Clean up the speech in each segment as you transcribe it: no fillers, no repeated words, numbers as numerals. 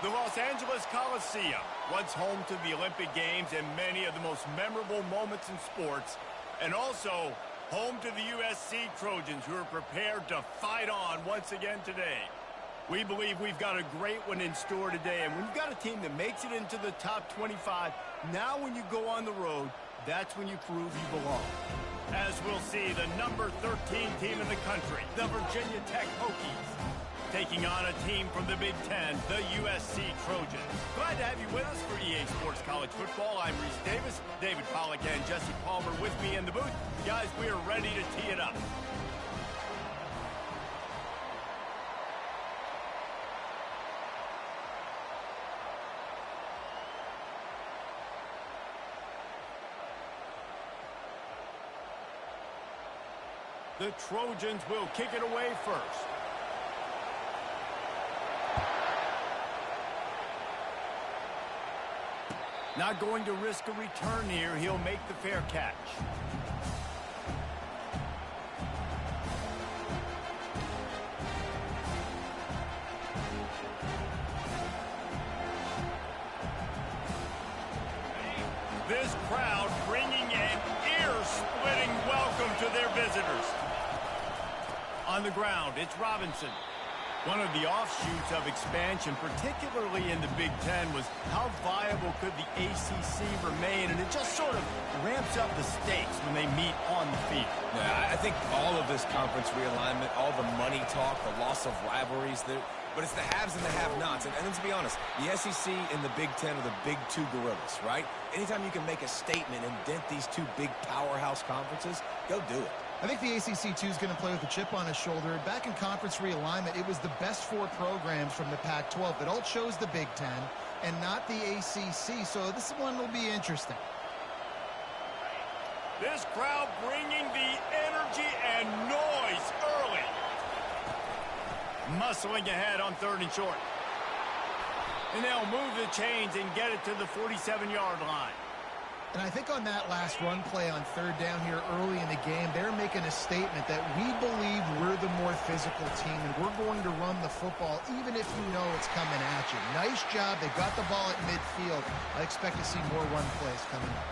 The Los Angeles Coliseum, once home to the Olympic Games and many of the most memorable moments in sports, and also home to the USC Trojans, who are prepared to fight on once again today. We believe we've got a great one in store today, and when you've got a team that makes it into the top 25, now when you go on the road, that's when you prove you belong. As we'll see, the number 13 team in the country, the Virginia Tech Hokies, taking on a team from the Big Ten, the USC Trojans. Glad to have you with us for EA Sports College Football. I'm Reese Davis, David Pollack and Jesse Palmer with me in the booth. Guys, we are ready to tee it up. The Trojans will kick it away first. Not going to risk a return here. He'll make the fair catch. This crowd bringing an ear-splitting welcome to their visitors. On the ground, it's Robinson. One of the offshoots of expansion, particularly in the Big Ten, was how viable could the ACC remain, and it just sort of ramps up the stakes when they meet on the field. Yeah, I think all of this conference realignment, all the money talk, the loss of rivalries, but it's the haves and the have-nots. And let's be honest, the SEC and the Big Ten are the big two gorillas, right? Anytime you can make a statement and dent these two big powerhouse conferences, go do it. I think the ACC, too, is going to play with a chip on his shoulder. Back in conference realignment, it was the best four programs from the Pac-12 that all chose the Big Ten and not the ACC, so this one will be interesting. This crowd bringing the energy and noise early. Muscling ahead on 3rd and short. And they'll move the chains and get it to the 47-yard line. And I think on that last run play on 3rd down here early in the game, they're making a statement that we believe we're the more physical team and we're going to run the football even if you know it's coming at you. Nice job. They got the ball at midfield. I expect to see more run plays coming up.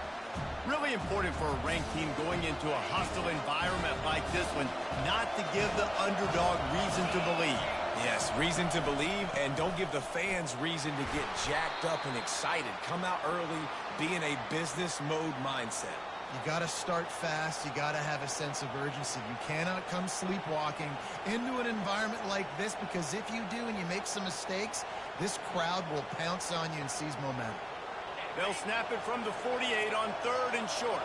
Really important for a ranked team going into a hostile environment like this one, not to give the underdog reason to believe. Yes, reason to believe, and don't give the fans reason to get jacked up and excited. Come out early, be in a business mode mindset. You got to start fast. You got to have a sense of urgency. You cannot come sleepwalking into an environment like this, because if you do and you make some mistakes, this crowd will pounce on you and seize momentum. They'll snap it from the 48 on 3rd and short.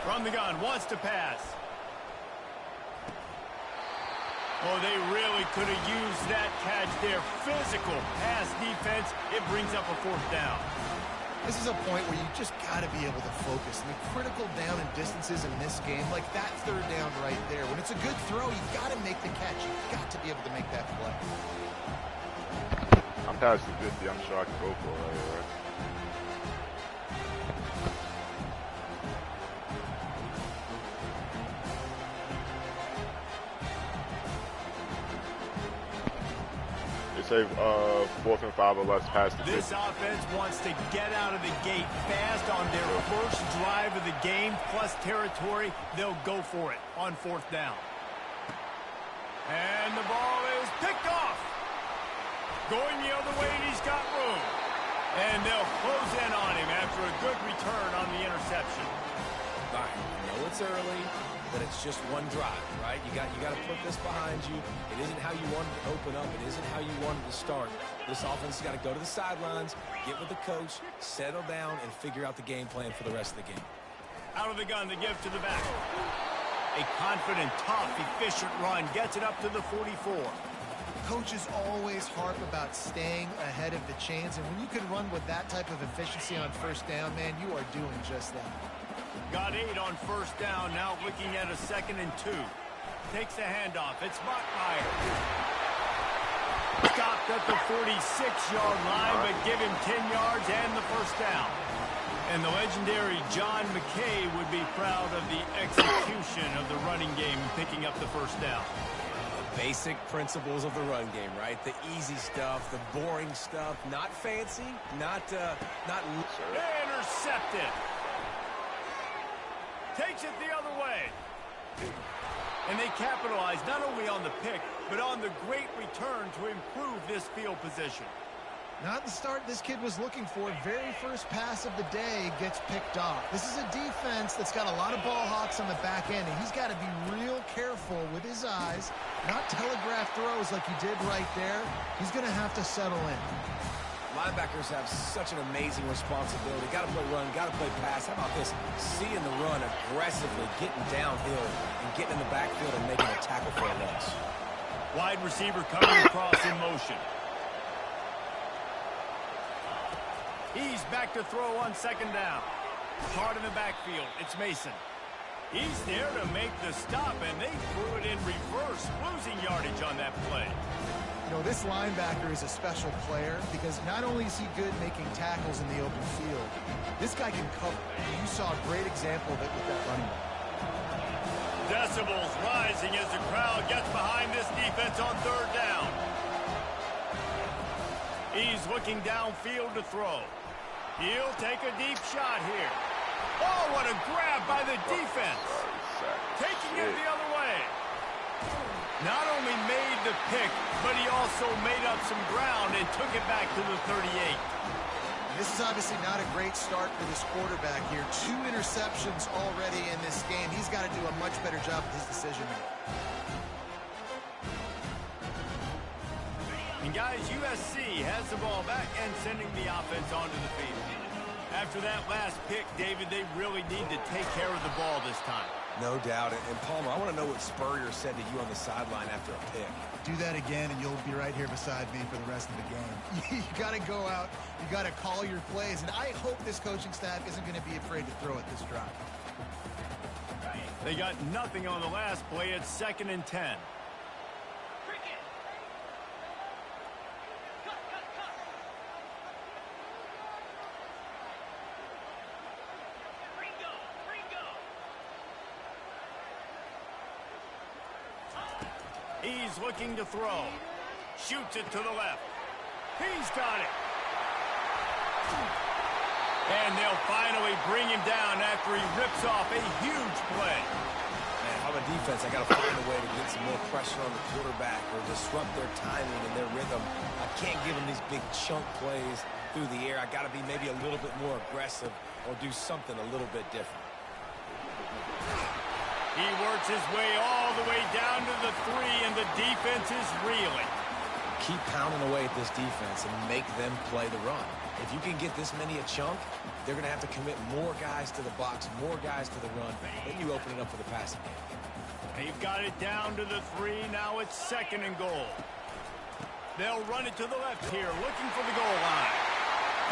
From the gun, wants to pass. Oh, they really could have used that catch there. Physical pass defense. It brings up a 4th down. This is a point where you just got to be able to focus. I mean, critical down and distances in this game, like that 3rd down right there. When it's a good throw, you got to make the catch. You got to be able to make that play. I'm past the 50. I'm sure I can go for it right here, right? Say 4th and 5 or less past the 50. This offense wants to get out of the gate fast on their first drive of the game, plus territory. They'll go for it on 4th down. And the ball is picked off. Going the other way, and he's got room. And they'll close in on him after a good return on the interception. All right, I know it's early, but it's just one drive, right? You got to put this behind you. It isn't how you wanted to open up. It isn't how you wanted to start. This offense has got to go to the sidelines, get with the coach, settle down, and figure out the game plan for the rest of the game. Out of the gun, the give to the back. A confident, tough, efficient run gets it up to the 44. Coaches always harp about staying ahead of the chains, and when you can run with that type of efficiency on 1st down, man, you are doing just that. Got 8 on 1st down, now looking at a 2nd and 2. Takes the handoff, it's Mockmeyer. Stopped at the 46-yard line, but give him 10 yards and the 1st down. And the legendary John would be proud of the execution of the running game and picking up the 1st down. Basic principles of the run game, right? The easy stuff, the boring stuff, not fancy, not intercepted. Takes it the other way. And they capitalize not only on the pick, but on the great return to improve this field position. Not the start this kid was looking for. Very first pass of the day gets picked off. This is a defense that's got a lot of ball hawks on the back end, and he's got to be real careful with his eyes, not telegraph throws like he did right there. He's going to have to settle in. Linebackers have such an amazing responsibility. Got to play run, got to play pass. How about this? Seeing the run aggressively, getting downhill, and getting in the backfield and making a tackle for a loss. Wide receiver coming across in motion. He's back to throw on second down. Hard in the backfield. It's Mason. He's there to make the stop, and they threw it in reverse, losing yardage on that play. You know, this linebacker is a special player because not only is he good making tackles in the open field, this guy can cover. You saw a great example of it with that running back. Decibels rising as the crowd gets behind this defense on third down. He's looking downfield to throw. He'll take a deep shot here. Oh, what a grab by the defense. Taking it the other way. Not only made the pick, but he also made up some ground and took it back to the 38. This is obviously not a great start for this quarterback here. 2 interceptions already in this game. He's got to do a much better job with his decision-making. And guys, USC has the ball back and sending the offense onto the field. After that last pick, David, they really need to take care of the ball this time. No doubt. And Palmer, I want to know what Spurrier said to you on the sideline after a pick. Do that again, and you'll be right here beside me for the rest of the game. You got to go out. You got to call your plays. And I hope this coaching staff isn't going to be afraid to throw at this drive. They got nothing on the last play. It's 2nd and 10. He's looking to throw. Shoots it to the left. He's got it. And they'll finally bring him down after he rips off a huge play. Man, if I'm a defense, I got to find a way to get some more pressure on the quarterback or disrupt their timing and their rhythm. I can't give them these big chunk plays through the air. I got to be maybe a little bit more aggressive or do something a little bit different. He works his way all the way down to the 3, and the defense is reeling. Keep pounding away at this defense and make them play the run. If you can get this many a chunk, they're going to have to commit more guys to the box, more guys to the run. Then you open it up for the passing game. They've got it down to the 3. Now it's 2nd and goal. They'll run it to the left here, looking for the goal line.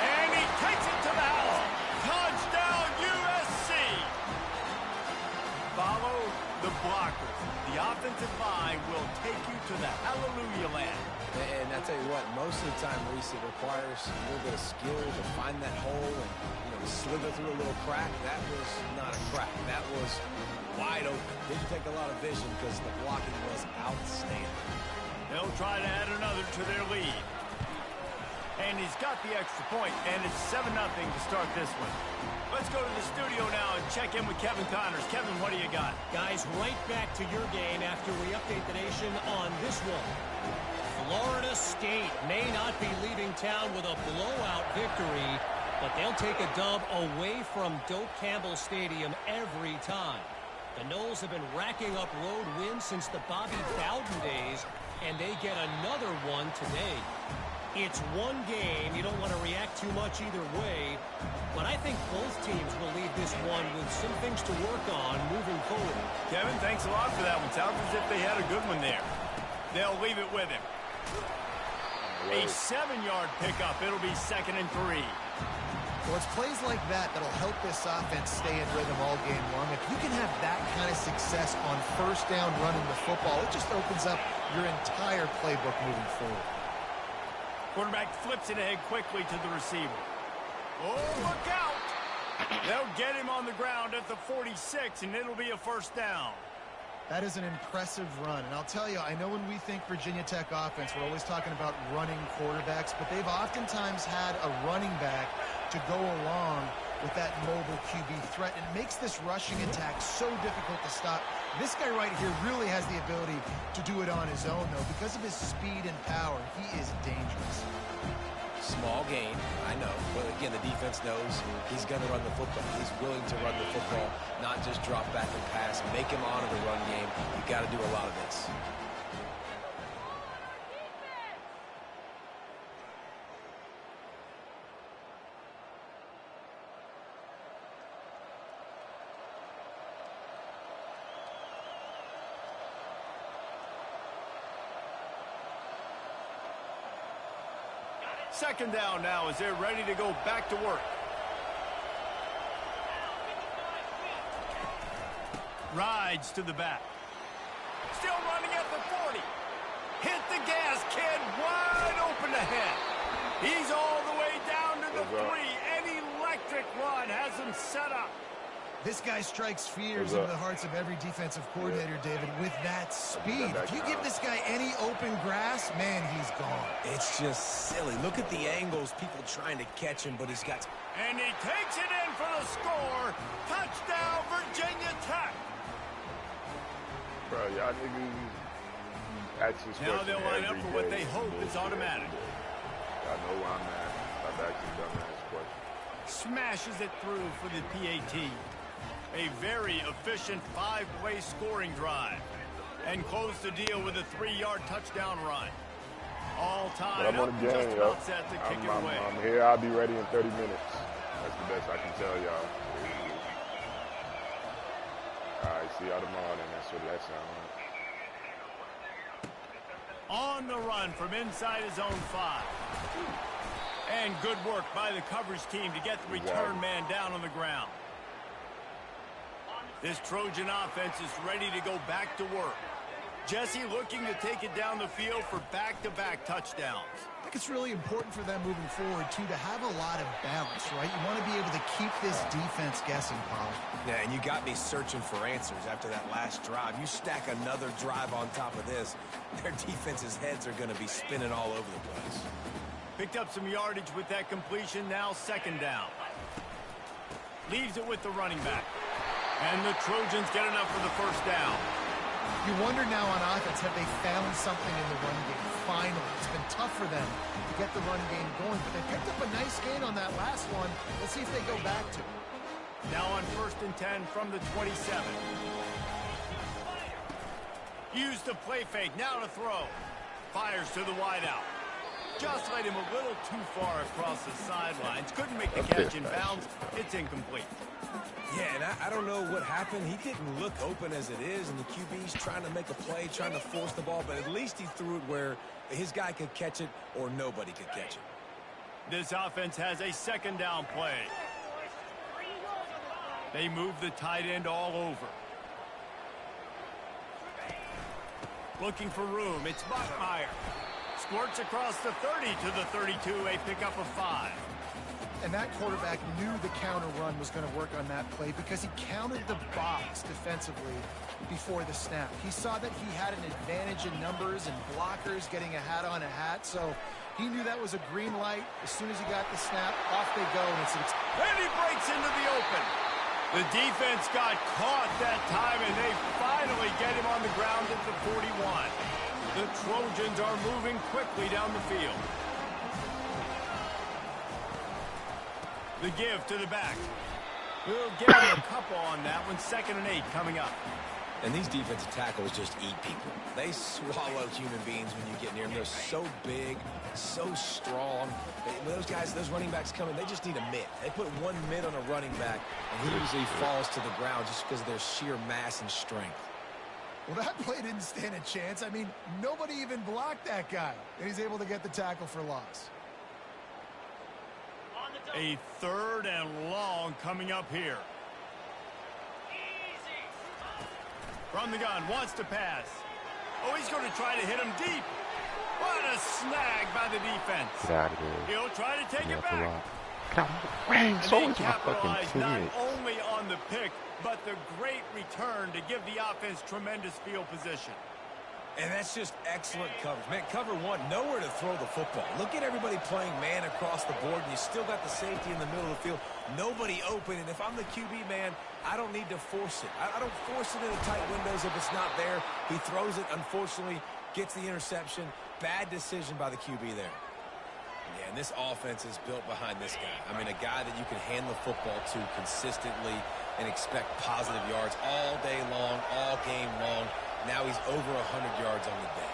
And he takes it to the house. Touchdown, USC! Follow the blockers. The offensive line will take you to the hallelujah land. And I tell you what, most of the time, Reese, it requires a little bit of skill to find that hole and, slither through a little crack. That was not a crack. That was wide open. Didn't take a lot of vision because the blocking was outstanding. They'll try to add another to their lead. And he's got the extra point, and it's 7-0 to start this one. Let's go to the studio now and check in with Kevin Connors. Kevin, what do you got? Guys, right back to your game after we update the nation on this one. Florida State may not be leaving town with a blowout victory, but they'll take a dub away from Doak Campbell Stadium every time. The Noles have been racking up road wins since the Bobby Bowden days, and they get another one today. It's one game. You don't want to react too much either way, but I think both teams will leave this one with some things to work on moving forward. Kevin, thanks a lot for that one. Sounds as if they had a good one there. They'll leave it with him. A 7-yard pickup. It'll be 2nd and 3. Well, it's plays like that that'll help this offense stay in rhythm all game long. If you can have that kind of success on first down running the football, it just opens up your entire playbook moving forward. Quarterback flips it ahead quickly to the receiver. Oh, look out! They'll get him on the ground at the 46, and it'll be a first down. That is an impressive run. And I'll tell you, I know when we think Virginia Tech offense, we're always talking about running quarterbacks, but they've oftentimes had a running back to go along with that mobile QB threat. It makes this rushing attack so difficult to stop. This guy right here really has the ability to do it on his own, though. Because of his speed and power, he is dangerous. Small gain, I know. But again, the defense knows he's going to run the football. He's willing to run the football, not just drop back and pass. Make him honor the run game. You've got to do a lot of this. Second down now as they're ready to go back to work. Rides to the back. Still running at the 40. Hit the gas, kid. Wide open ahead. He's all the way down to the 3. An electric run has him set up. This guy strikes fears into the hearts of every defensive coordinator, David, with that speed. If you give this guy any open grass, man, he's gone. It's just silly. Look at the angles, people trying to catch him, but he's got... And he takes it in for the score. Touchdown, Virginia Tech. Bro, y'all niggas actually now they'll line up for what they hope is automatic. Y'all know where I'm at. I've actually done this question. Smashes it through for the PAT. A very efficient 5-play scoring drive. And close the deal with a 3-yard touchdown run. All tied up, just about set to kick it away. I'm here. I'll be ready in 30 minutes. That's the best I can tell y'all. All right, see y'all tomorrow then. That's what that sounds like. On the run from inside his own 5. And good work by the coverage team to get the return man down on the ground. This Trojan offense is ready to go back to work. Jesse looking to take it down the field for back-to-back touchdowns. I think it's really important for them moving forward, too, to have a lot of balance, right? You want to be able to keep this defense guessing, Paul. Yeah, and you got me searching for answers after that last drive. You stack another drive on top of this, their defense's heads are going to be spinning all over the place. Picked up some yardage with that completion, now second down. Leaves it with the running back. And the Trojans get enough for the first down. You wonder now on offense, have they found something in the run game? Finally, it's been tough for them to get the run game going, but they picked up a nice gain on that last one. Let's see if they go back to it. Now on 1st and 10 from the 27. Use the play fake, now to throw. Fires to the wideout. Just laid him a little too far across the sidelines. Couldn't make the catch in bounds. It's incomplete. Yeah, and I don't know what happened. He didn't look open as it is, and the QB's trying to make a play, trying to force the ball, but at least he threw it where his guy could catch it or nobody could catch it. This offense has a second down play. They move the tight end all over. Looking for room. It's Bachmeier. Squirts across the 30 to the 32, a pickup of 5. And that quarterback knew the counter run was going to work on that play because he counted the box defensively before the snap. He saw that he had an advantage in numbers and blockers getting a hat on a hat, so he knew that was a green light. As soon as he got the snap, off they go. And he breaks into the open. The defense got caught that time, and they finally get him on the ground at the 41. The Trojans are moving quickly down the field. The give to the back. We'll get him a couple on that one. 2nd and 8 coming up. And these defensive tackles just eat people. They swallow human beings when you get near them. They're so big, so strong. When those guys, those running backs come in, they just need a mitt. They put one mitt on a running back, and he usually falls to the ground just because of their sheer mass and strength. Well, that play didn't stand a chance. I mean, nobody even blocked that guy, and he's able to get the tackle for loss. A 3rd and long coming up here. From the gun, wants to pass. Oh, he's going to try to hit him deep. What a snag by the defense. Get out of here. He'll try to take it back. Rang, and they capitalize not only on on the pick, but the great return to give the offense tremendous field position. And that's just excellent coverage. Man, cover one, nowhere to throw the football. Look at everybody playing man across the board, and you still got the safety in the middle of the field. Nobody open, and if I'm the QB, man, I don't need to force it. I don't force it into tight windows if it's not there. He throws it, unfortunately, gets the interception. Bad decision by the QB there. Yeah, and this offense is built behind this guy. I mean, a guy that you can hand the football to consistently and expect positive yards all day long, all game long. Now he's over 100 yards on the day.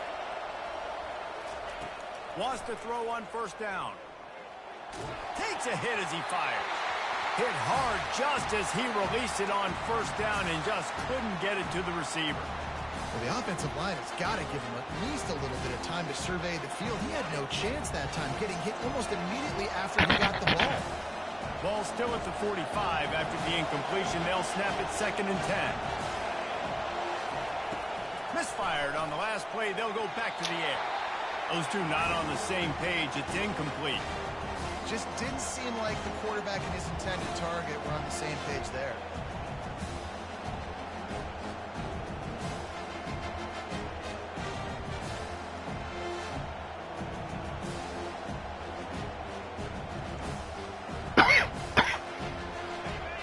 Wants to throw on first down. Takes a hit as he fires. Hit hard just as he released it on first down and just couldn't get it to the receiver. Well, the offensive line has got to give him at least a little bit of time to survey the field. He had no chance that time, getting hit almost immediately after he got the ball. Ball still at the 45 after the incompletion. They'll snap it 2nd and 10. Misfired on the last play. They'll go back to the air. Those two not on the same page. It's incomplete. Just didn't seem like the quarterback and his intended target were on the same page there.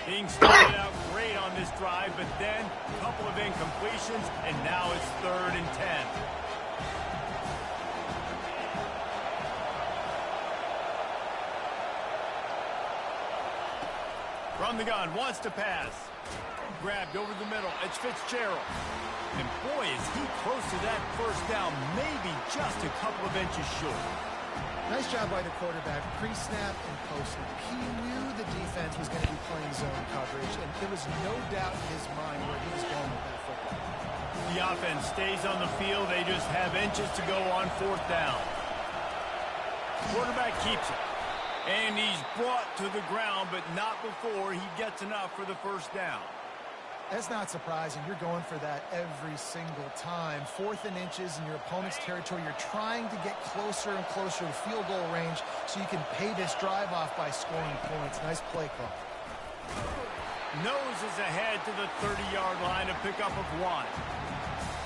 Being started out great on this drive, but then a couple of incompletions, and now it's 3rd and 10. From the gun, wants to pass. Grabbed over the middle. It's Fitzgerald. And boy, is he close to that first down, maybe just a couple of inches short. Nice job by the quarterback, pre-snap and post-snap. He knew the defense was going to be playing zone coverage, and there was no doubt in his mind where he was going with that football. The offense stays on the field. They just have inches to go on 4th down. Quarterback keeps it. And he's brought to the ground, but not before he gets enough for the first down. That's not surprising. You're going for that every single time. 4th and inches in your opponent's territory. You're trying to get closer and closer to field goal range so you can pay this drive off by scoring points. Nice play call. Noses ahead to the 30-yard line, a pickup of 1.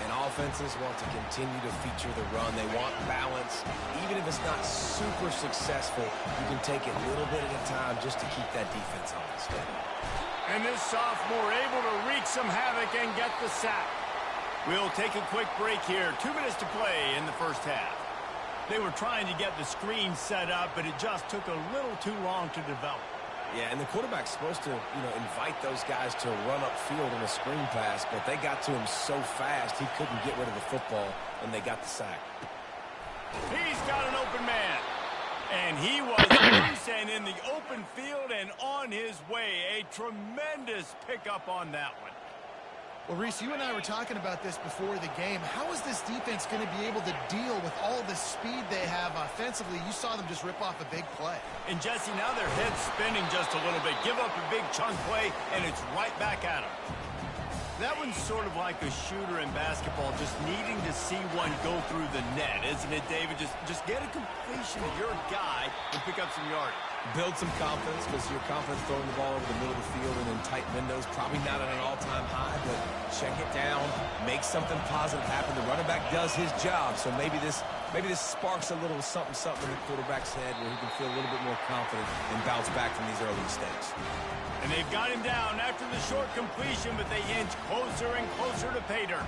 And offenses want to continue to feature the run. They want balance. Even if it's not super successful, you can take it a little bit at a time just to keep that defense honest. And this sophomore able to wreak some havoc and get the sack. We'll take a quick break here. 2 minutes to play in the first half. They were trying to get the screen set up, but it just took a little too long to develop. Yeah, and the quarterback's supposed to, invite those guys to run upfield in a screen pass, but they got to him so fast he couldn't get rid of the football, and they got the sack. He's got an open man. And he was loose and in the open field and on his way. A tremendous pickup on that one. Well, Reese, you and I were talking about this before the game. How is this defense going to be able to deal with all the speed they have offensively? You saw them just rip off a big play. And, Jesse, now their head's spinning just a little bit. Give up a big chunk play, and it's right back at them. That one's sort of like a shooter in basketball, just needing to see one go through the net, isn't it, David? Just get a completion to your guy and pick up some yardage. Build some confidence, because your confidence throwing the ball over the middle of the field and in tight windows, probably not at an all-time high, but check it down, make something positive happen. The running back does his job, so maybe this sparks a little something in the quarterback's head where he can feel a little bit more confident and bounce back from these early mistakes. And they've got him down after the short completion, but they inch closer and closer to pay dirt.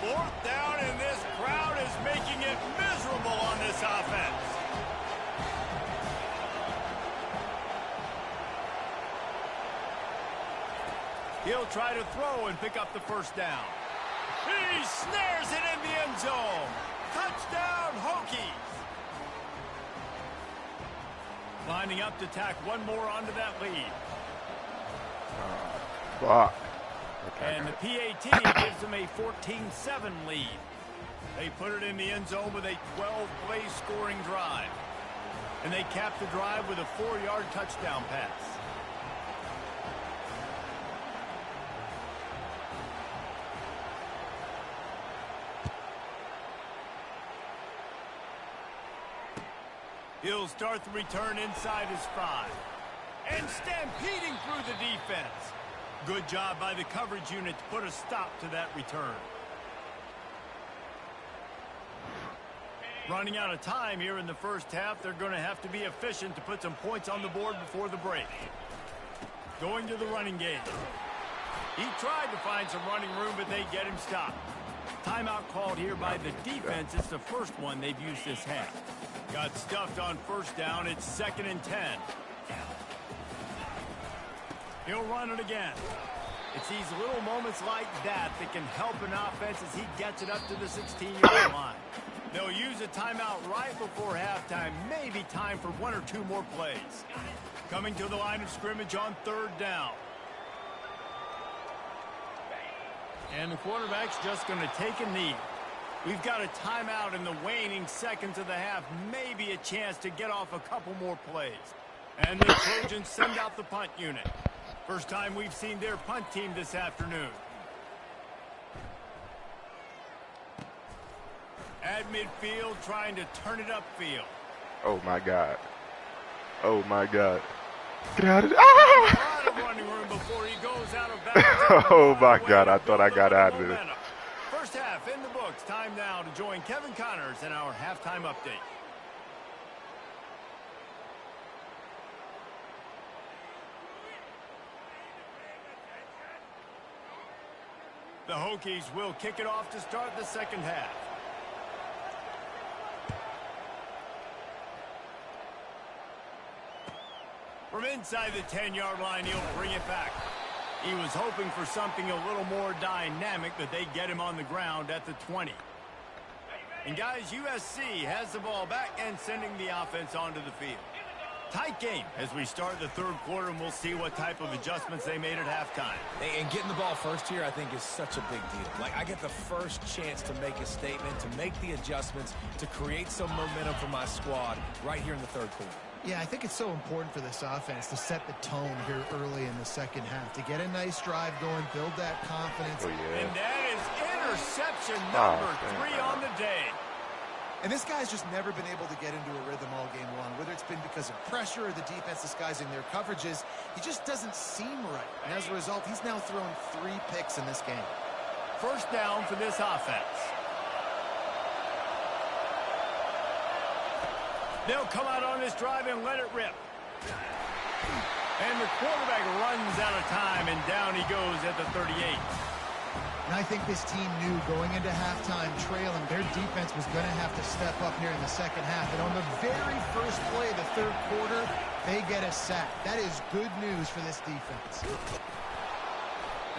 Fourth down, and this crowd is making it miserable on this offense. He'll try to throw and pick up the first down. He snares it in the end zone. Touchdown, Hokies. Lining up to tack one more onto that lead. Fuck. And the PAT gives them a 14-7 lead. They put it in the end zone with a 12-play scoring drive. And they cap the drive with a 4-yard touchdown pass. He'll start the return inside his 5. And stampeding through the defense. Good job by the coverage unit to put a stop to that return. Running out of time here in the first half. They're going to have to be efficient to put some points on the board before the break. Going to the running game. He tried to find some running room, but they get him stopped. Timeout called here by the defense. It's the first one they've used this half. Got stuffed on first down. It's 2nd and 10. He'll run it again. It's these little moments like that that can help an offense as he gets it up to the 16-yard line. They'll use a timeout right before halftime. Maybe time for 1 or 2 more plays. Coming to the line of scrimmage on 3rd down. And the quarterback's just going to take a knee. We've got a timeout in the waning seconds of the half. Maybe a chance to get off a couple more plays. And the Trojans send out the punt unit. First time we've seen their punt team this afternoon. At midfield, trying to turn it upfield. Oh, my God. Oh, my God. Get out of there. Ah! A lot of running room before he goes out of bounds. Oh, my God. I thought I got out of there. First half in the books. Time now to join Kevin Connors in our halftime update. The Hokies will kick it off to start the second half. From inside the 10-yard line, he'll bring it back. He was hoping for something a little more dynamic, but they get him on the ground at the 20. And guys, USC has the ball back and sending the offense onto the field. Tight game as we start the third quarter, and we'll see what type of adjustments they made at halftime. And getting the ball first here, I think, is such a big deal. Like, I get the first chance to make a statement, to make the adjustments, to create some momentum for my squad right here in the third quarter. Yeah, I think it's so important for this offense to set the tone here early in the second half, to get a nice drive going, build that confidence. Oh, yeah. And that is interception number 3 on the day. And this guy's just never been able to get into a rhythm all game long, whether it's been because of pressure or the defense disguising their coverages. He just doesn't seem right. And as a result, he's now thrown 3 picks in this game. First down for this offense. They'll come out on this drive and let it rip. And the quarterback runs out of time, and down he goes at the 38. And I think this team knew going into halftime trailing, their defense was going to have to step up here in the second half. And on the very first play of the third quarter, they get a sack. That is good news for this defense.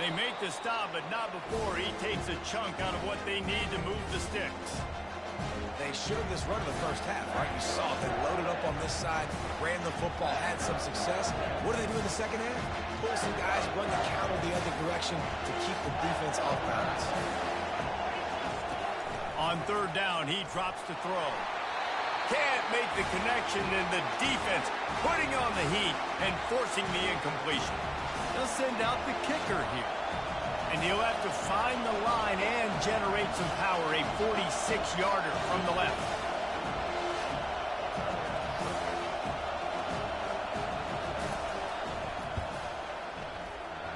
They make the stop, but not before he takes a chunk out of what they need to move the sticks. They showed this run in the first half, right? You saw it. They loaded up on this side, ran the football, had some success. What do they do in the second half? Pull some guys, run the counter the other direction to keep the defense off balance. On third down, he drops to throw. Can't make the connection, and the defense putting on the heat and forcing the incompletion. They'll send out the kicker here. And he'll have to find the line and generate some power, a 46-yarder from the left.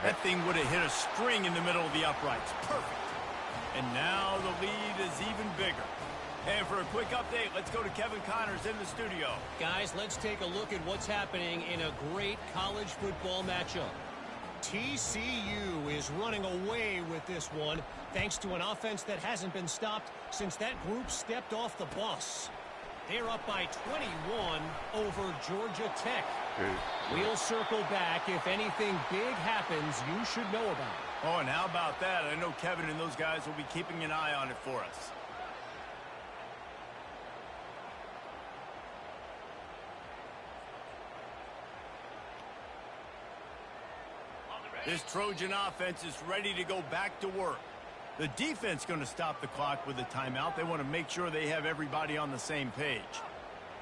That thing would have hit a string in the middle of the uprights. Perfect. And now the lead is even bigger. And for a quick update, let's go to Kevin Connors in the studio. Guys, let's take a look at what's happening in a great college football matchup. TCU is running away with this one thanks to an offense that hasn't been stopped since that group stepped off the bus. They're up by 21 over Georgia Tech. We'll circle back. If anything big happens, you should know about it. Oh, and how about that? I know Kevin and those guys will be keeping an eye on it for us. This Trojan offense is ready to go back to work. The defense going to stop the clock with a timeout. They want to make sure they have everybody on the same page.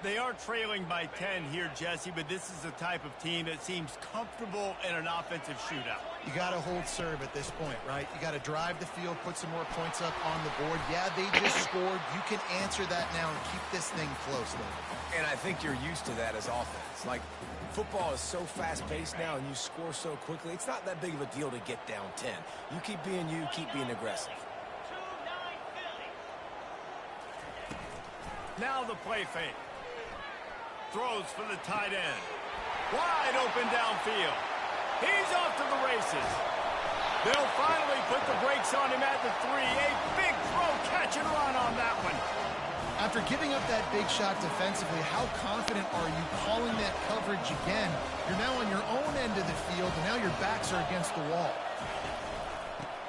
They are trailing by 10 here, Jesse, but this is the type of team that seems comfortable in an offensive shootout. You got to hold serve at this point, right? You got to drive the field, put some more points up on the board. Yeah, they just scored. You can answer that now and keep this thing close, though. And I think you're used to that as offense. Like, football is so fast-paced now and you score so quickly, it's not that big of a deal to get down 10. You keep being you, keep being aggressive. Now the play fake. Throws for the tight end. Wide open downfield. He's off to the races. They'll finally put the brakes on him at the 3. A big throw, catch and run on that one. After giving up that big shot defensively, how confident are you calling that coverage again? You're now on your own end of the field, and now your backs are against the wall.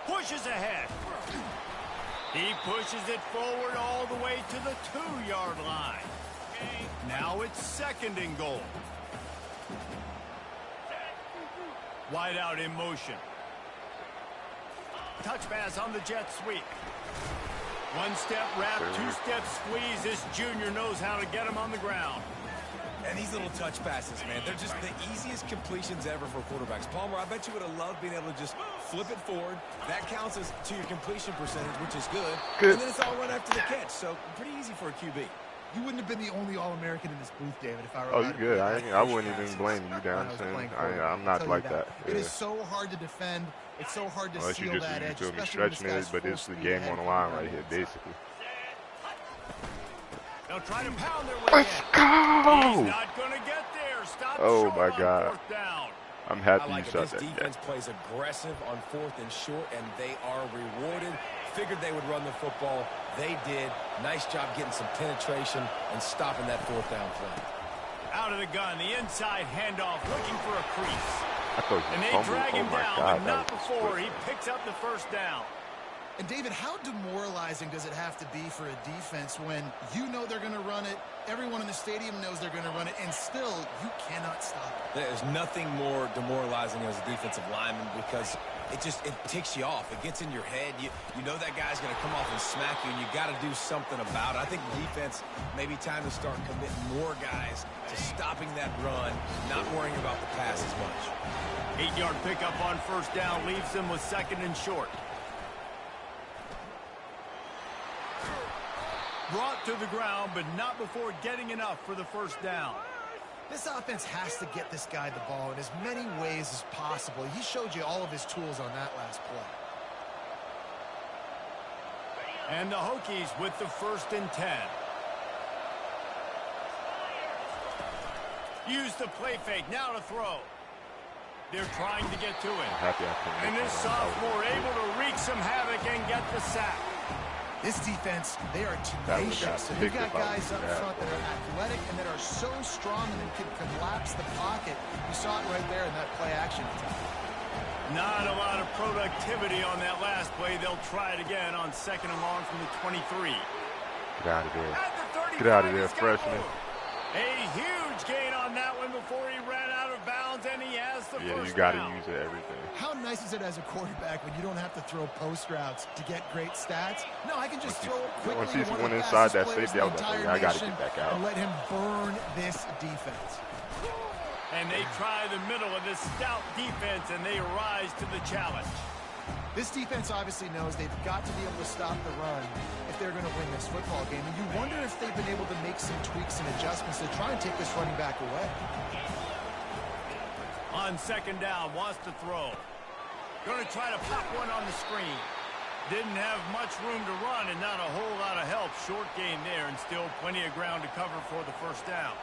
Pushes ahead. He pushes it forward all the way to the 2-yard line. Now it's 2nd and goal. Wide out in motion. Touch pass on the jet sweep. 1-step wrap, 2-step squeeze. This junior knows how to get him on the ground. And these little touch passes, man, they're just the easiest completions ever for quarterbacks. Palmer, I bet you would have loved being able to just flip it forward. That counts as to your completion percentage, which is good. And then it's all run after the catch, so pretty easy for a QB. You wouldn't have been the only All-American in this booth, David, if I were. Oh, you good. I wouldn't even blame you, Dan. I'm not like that. It is so hard to defend. It's so hard to seal that edge. Unless you stretching it, but it's the game on the line right here, basically. They'll try to pound their way Let's go! He's not going to get there. Stop. Oh, my God. I'm happy you shot that. This defense plays aggressive on 4th and short, and they are rewarded. Figured they would run the football. They did. Nice job getting some penetration and stopping that 4th down play. Out of the gun, the inside handoff, looking for a crease. I thought and they drag him down, but not before he picks up the 1st down. And, David, how demoralizing does it have to be for a defense when you know they're going to run it, everyone in the stadium knows they're going to run it, and still you cannot stop it? There's nothing more demoralizing as a defensive lineman because it ticks you off. It gets in your head. You know that guy's going to come off and smack you, and you got to do something about it. I think the defense, maybe time to start committing more guys to stopping that run, not worrying about the pass as much. 8-yard pickup on 1st down leaves them with 2nd and short. Brought to the ground, but not before getting enough for the 1st down. This offense has to get this guy the ball in as many ways as possible. He showed you all of his tools on that last play. And the Hokies with the 1st and 10. Use the play fake, now to throw. They're trying to get to it. And this sophomore able to wreak some havoc and get the sack. This defense, they are tenacious. And they've got guys up front that are athletic and that are so strong and can collapse the pocket. You saw it right there in that play action attack. Not a lot of productivity on that last play. They'll try it again on 2nd and long from the 23. Get out of there. Get out of there, freshman. A huge gain on that one before he ran out of bounds, and he has the 1st down. You got to use it everything. How nice is it as a quarterback when you don't have to throw post routes to get great stats? No, I can just throw it quickly. Once he went inside that safety, I was like, I got to get back out. And let him burn this defense. And they try the middle of this stout defense, and they rise to the challenge. This defense obviously knows they've got to be able to stop the run if they're going to win this football game. And you wonder if they've been able to make some tweaks and adjustments to try and take this running back away. On 2nd down, wants to throw. Going to try to pop one on the screen. Didn't have much room to run and not a whole lot of help. Short gain there and still plenty of ground to cover for the 1st down.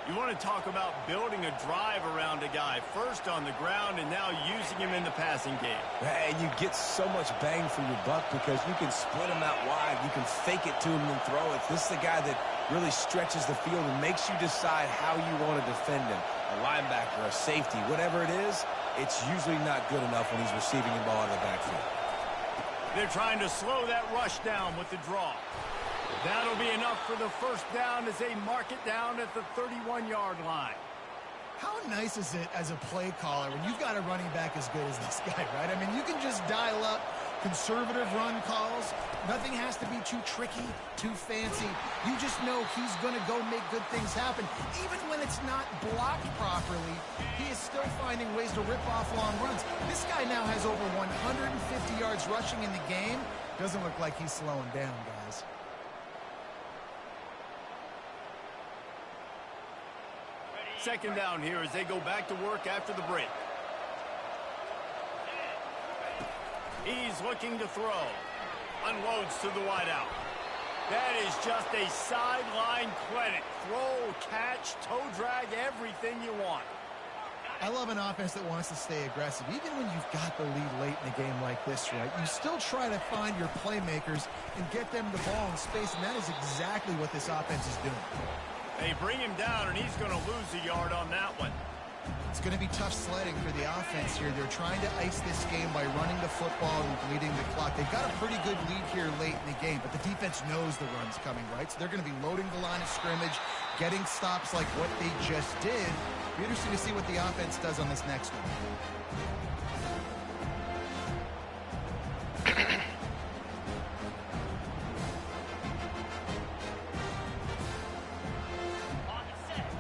You want to talk about building a drive around a guy. First on the ground and now using him in the passing game. And you get so much bang for your buck because you can split him out wide. You can fake it to him and throw it. This is the guy that really stretches the field and makes you decide how you want to defend him. A linebacker, a safety, whatever it is, it's usually not good enough when he's receiving the ball in the backfield. They're trying to slow that rush down with the draw. That'll be enough for the 1st down as they mark it down at the 31-yard line. How nice is it as a play caller when you've got a running back as good as this guy, right? I mean, you can just dial up Conservative run calls. Nothing has to be too tricky, too fancy. You just know he's going to go make good things happen. Even when it's not blocked properly, he is still finding ways to rip off long runs. This guy now has over 150 yards rushing in the game. Doesn't look like he's slowing down, guys. Second down here as they go back to work after the break. He's looking to throw. Unloads to the wideout. That is just a sideline clinic. Throw, catch, toe drag, everything you want. I love an offense that wants to stay aggressive. Even when you've got the lead late in a game like this, right, you still try to find your playmakers and get them the ball in space, and that is exactly what this offense is doing. They bring him down, and he's going to lose a yard on that one. It's going to be tough sledding for the offense here. They're trying to ice this game by running the football and bleeding the clock. They've got a pretty good lead here late in the game, but the defense knows the run's coming, right? So they're going to be loading the line of scrimmage, getting stops like what they just did. Be interesting to see what the offense does on this next one.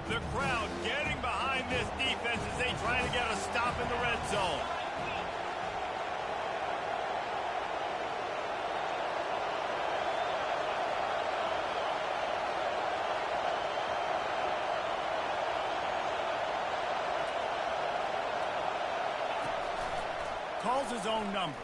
The crowd getting behind this defense as they try to get a stop in the red zone. Calls his own number.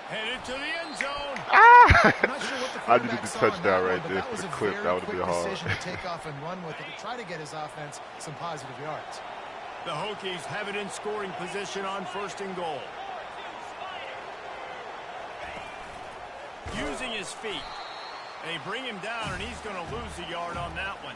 Headed to the end zone. I'm not sure what the I just did quarterback the saw on touchdown that right one, there but for the that clip. was a That would very be quick hard. decision to take off and run with it to try to get his offense some positive yards. The Hokies have it in scoring position on 1st and goal. Using his feet. They bring him down, and he's going to lose a yard on that one.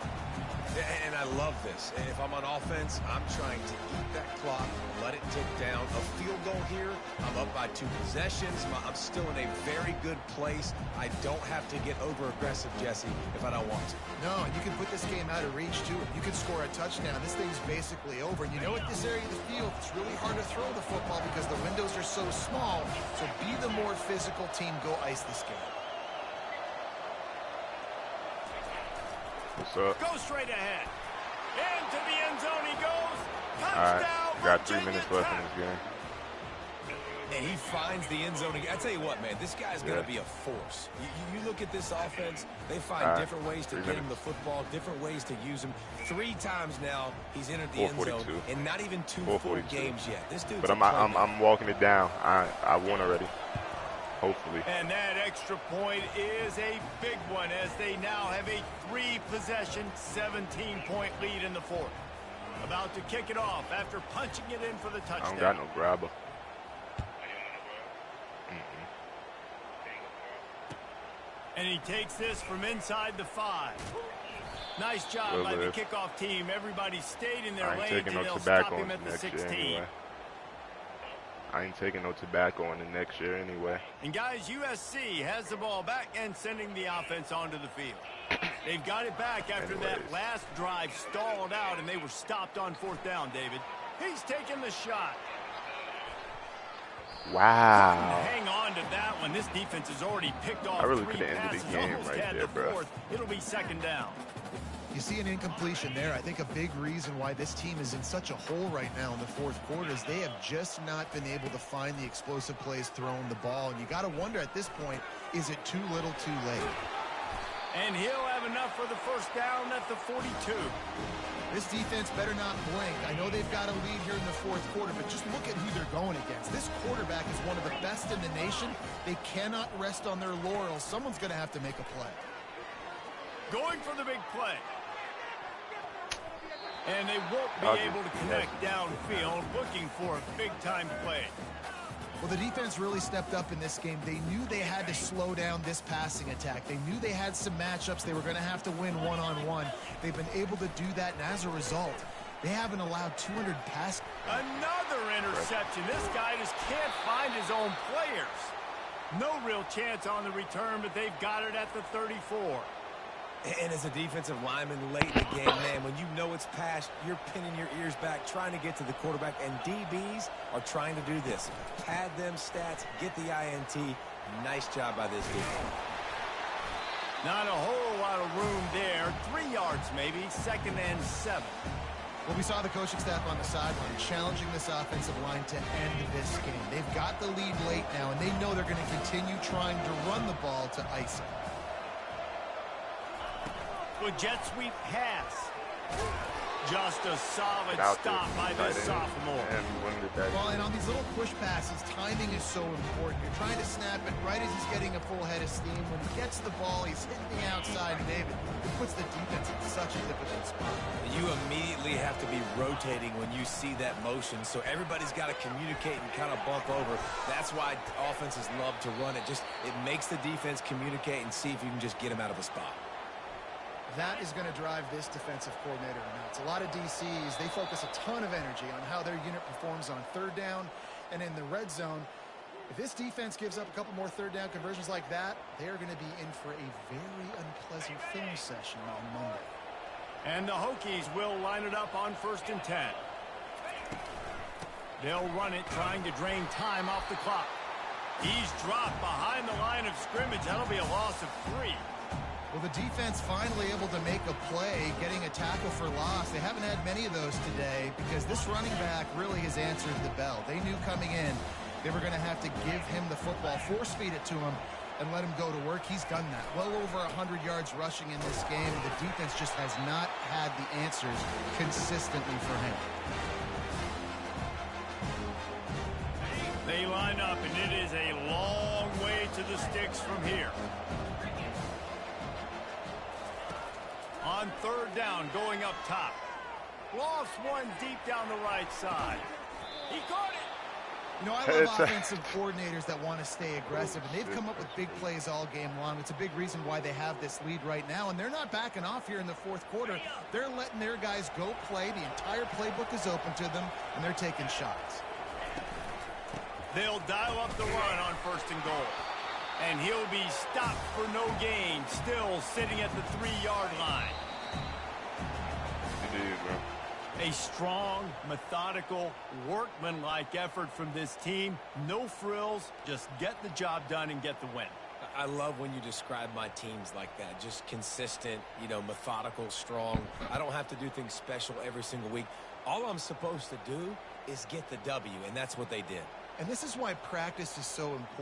And I love this. If I'm on offense, I'm trying to eat that clock, let it tick down. A field goal here, I'm up by 2 possessions. I'm still in a very good place. I don't have to get over-aggressive, Jesse, if I don't want to. No, and you can put this game out of reach, too. If you can score a touchdown, this thing's basically over. And you know, at this area of the field, it's really hard to throw the football because the windows are so small. So be the more physical team. Go ice this game. What's up? Go straight ahead. Into the end zone he goes. All right, Touchdown, got 3 Virginia minutes left in Tech. this game. And he finds the end zone again. I tell you what, man, this guy's going to be a force. You look at this offense, they find different ways to get him the football, different ways to use him. 3 times now he's entered the end zone, and not even 2 full games yet. This dude's But I'm walking it down. I won already. Hopefully. And that extra point is a big one as they now have a 3-possession, 17-point lead in the 4th. About to kick it off after punching it in for the touchdown. I don't got no grabber. And he takes this from inside the 5. Nice job by the kickoff team. Everybody stayed in their lane until they'll stop him at the 16. I ain't taking no tobacco in the next year anyway. And guys, USC has the ball back and sending the offense onto the field. They've got it back after that last drive stalled out, and they were stopped on 4th down, David. He's taking the shot. Wow. Hang on to that one. This defense has already picked off I really 3 could have ended passes, the game almost right had there, the bro. 4th. It'll be 2nd down. You see an incompletion there. I think a big reason why this team is in such a hole right now in the 4th quarter is they have just not been able to find the explosive plays throwing the ball. And you got to wonder at this point, is it too little too late? And he'll have enough for the 1st down at the 42. This defense better not blink. I know they've got a lead here in the 4th quarter, but just look at who they're going against. This quarterback is one of the best in the nation. They cannot rest on their laurels. Someone's going to have to make a play. Going for the big play. And they won't be able to connect downfield, looking for a big-time play. Well, the defense really stepped up in this game. They knew they had to slow down this passing attack. They knew they had some matchups they were going to have to win one-on-one. They've been able to do that, and as a result, they haven't allowed 200 pass. Another interception. This guy just can't find his own players. No real chance on the return, but they've got it at the 34. And as a defensive lineman late in the game, man, when you know it's past, you're pinning your ears back, trying to get to the quarterback, and DBs are trying to do this. Pad them stats, get the INT. Nice job by this defense. Not a whole lot of room there. 3 yards maybe, 2nd and 7. Well, we saw the coaching staff on the sideline challenging this offensive line to end this game. They've got the lead late now, and they know they're going to continue trying to run the ball to ice it. With jet sweep pass. Just a solid stop by this sophomore. Well, and on these little push passes, timing is so important. You're trying to snap it right as he's getting a full head of steam. When he gets the ball, he's hitting the outside, and David, it puts the defense in such a difficult spot. You immediately have to be rotating when you see that motion, so everybody's got to communicate and kind of bump over. That's why offenses love to run it. It makes the defense communicate and see if you can just get them out of a spot. That is going to drive this defensive coordinator nuts. A lot of DCs, they focus a ton of energy on how their unit performs on 3rd down and in the red zone. If this defense gives up a couple more 3rd down conversions like that, they're going to be in for a very unpleasant film session on Monday. And the Hokies will line it up on 1st and 10. They'll run it, trying to drain time off the clock. He's dropped behind the line of scrimmage. That'll be a loss of 3. Well, the defense finally able to make a play, getting a tackle for loss. They haven't had many of those today because this running back really has answered the bell. They knew coming in they were going to have to give him the football, force feed it to him, and let him go to work. He's done that. Well over 100 yards rushing in this game. The defense just has not had the answers consistently for him. They line up, and it is a long way to the sticks from here. On 3rd down, going up top. Lost one deep down the right side. He caught it. You know, I love offensive coordinators that want to stay aggressive, and they've come up with big plays all game long. It's a big reason why they have this lead right now, and they're not backing off here in the 4th quarter. They're letting their guys go play. The entire playbook is open to them, and they're taking shots. They'll dial up the run on 1st and goal. And he'll be stopped for no gain, still sitting at the 3-yard line. A strong, methodical, workmanlike effort from this team. No frills, just get the job done and get the win. I love when you describe my teams like that. Just consistent, methodical, strong. I don't have to do things special every single week. All I'm supposed to do is get the W, and that's what they did. And this is why practice is so important.